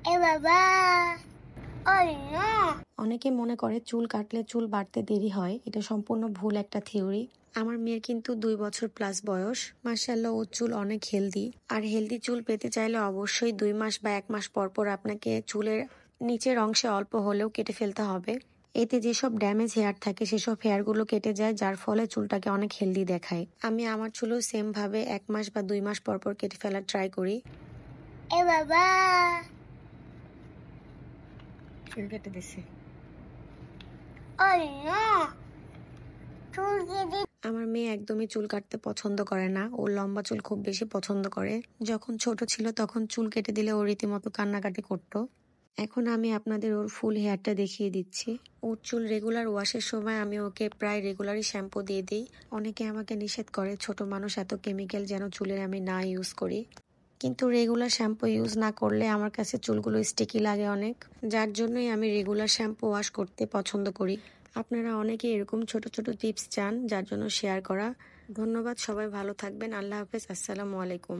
এ বাবা, ওই না। অনেকে মনে করে চুল কাটলে চুল বাড়তে দেরি হয়, এটা সম্পূর্ণ ভুল একটা থিওরি। আমার মেয়ের কিন্তু 2 বছর প্লাস বয়স, মাশাআল্লাহ ওর চুল অনেক হেলদি। আর হেলদি চুল পেতে চাইলে অবশ্যই 2 মাস বা 1 মাস পর পর আপনাকে চুলের নিচের অংশে অল্প হলেও কেটে ফেলতে হবে। এতে যেসব ড্যামেজ হেয়ার থাকে সেসব হেয়ারগুলো কেটে যায়, যার ফলে চুলটাকে অনেক হেলদি দেখায়। আমি আমার চুলও সেম ভাবে 1 মাস বা 2 মাস পর পর কেটে ফেলার ট্রাই করি। এ বাবা, চুল কেটে দিছি। ওই না। চুল কেটে আমার মেয়ে একদমই চুল কাটতে পছন্দ করে না, ও লম্বা চুল খুব বেশি পছন্দ করে। যখন ছোট ছিল তখন চুল কেটে দিলে ও রীতিমতো কান্নাকাটি করতো। এখন আমি আপনাদের ওর ফুল হেয়ারটা দেখিয়ে দিচ্ছি। ওর চুল রেগুলার ওয়াশের সময় আমি ওকে প্রায় রেগুলারই শ্যাম্পু দিয়ে দিই। অনেকে আমাকে নিষেধ করে ছোট মানুষ, এত কেমিক্যাল যেন চুলের আমি না ইউজ করি। কিন্তু রেগুলার শ্যাম্পু ইউজ না করলে আমার কাছে চুলগুলো স্টিকি লাগে অনেক, যার জন্যই আমি রেগুলার শ্যাম্পু ওয়াশ করতে পছন্দ করি। আপনারা অনেকে এরকম ছোট ছোট টিপস চান, যার জন্য শেয়ার করা। ধন্যবাদ, সবাই ভালো থাকবেন। আল্লাহ হাফেজ, আসসালামু আলাইকুম।